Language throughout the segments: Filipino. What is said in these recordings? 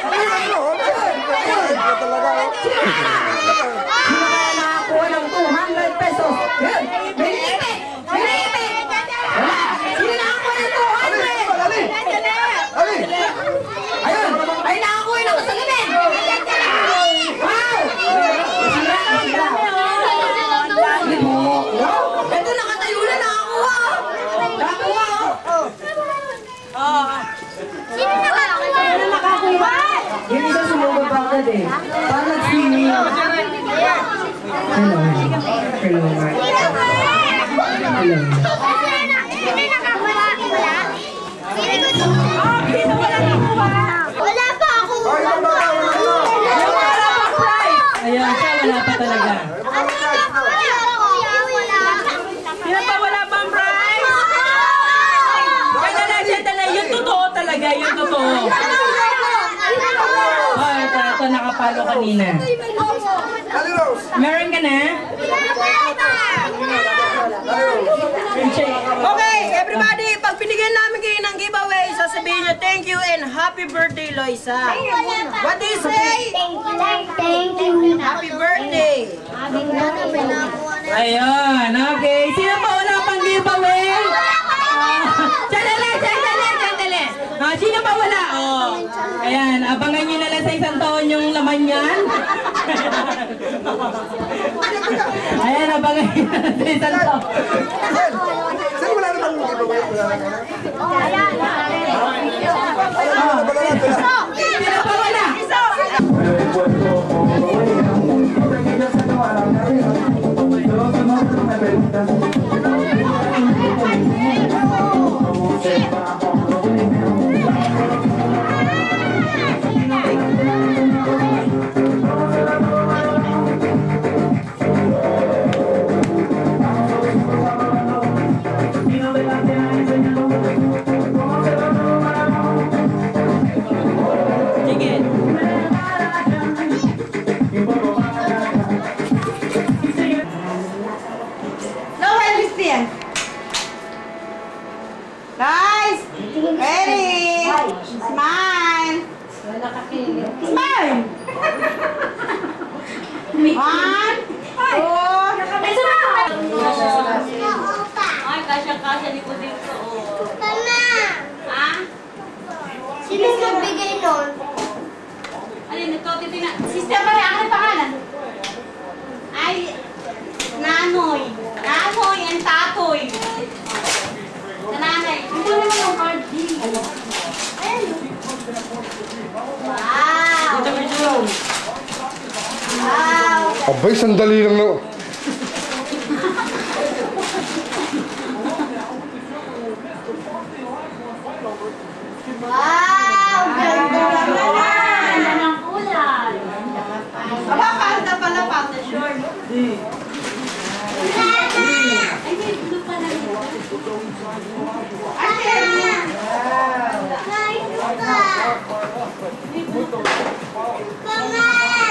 kaya nakakuha ng 200 pesos? Binipit! Binipit! Wala! Sino nakakuha ng 200? Ayun! Ay nakakuha ng kasalamin! Wow! Ito nakatayo na nakakuha! Nakakuha! Sino nakakuha? Sino nakakuha? Yung isa sumugod agad eh. Parang nag-swimming. Hello. Hello, Mark. Hello. Sino nakakuha? Wala? Sino wala nakuha? Wala pa ako. Wala pa prize. Ayan, siya wala pa talaga. Sino pa wala pang prize? Sandali. Yung totoo talaga, yung totoo. Oh, ito nakapalo kanina. Meron ka na? Okay, everybody, pag binigyan namin kayo ng giveaway, sasabihin nyo thank you and happy birthday, Loisa. What do you say? Thank you. Happy birthday. Ayun, okay. Sino pa wala pang giveaway? Sandali. Sino pa wala? Oh. Ayan, abangan nyo na lang sa isang taon yung laman yan. Ayan, abangan nyo na lang sa isang taon. Saan wala naman yung giveaway? Sino pa wala? Guys, ready? Smile. Smile. 1, 2. Ay, kasya-kasya ni Puding ko. Tama. Ha? Sino nagbigay nun? Alin, ito, titingnan. Sister Maria, ang pangalan? Ay, Nanoy. Nanoy and Tatoy. Nanay. Ito naman yung card D. Wow. Wow. Abay, sandali lang na. Wow. Ganda naman. Ganda ng kulay. Aba, panda pala, panda short. Ay, may blue pala nito.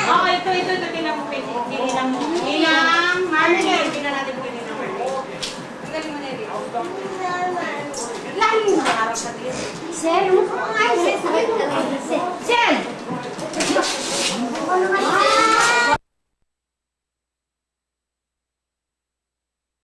Oh, ito. Tingnan mo. Inang Marley. Tingnan natin kung Inang Marley. Tingnan mo na rin. Lagi mo harap sa tingin. Sir, ano ka nga? Sir! Sel! Ano ka?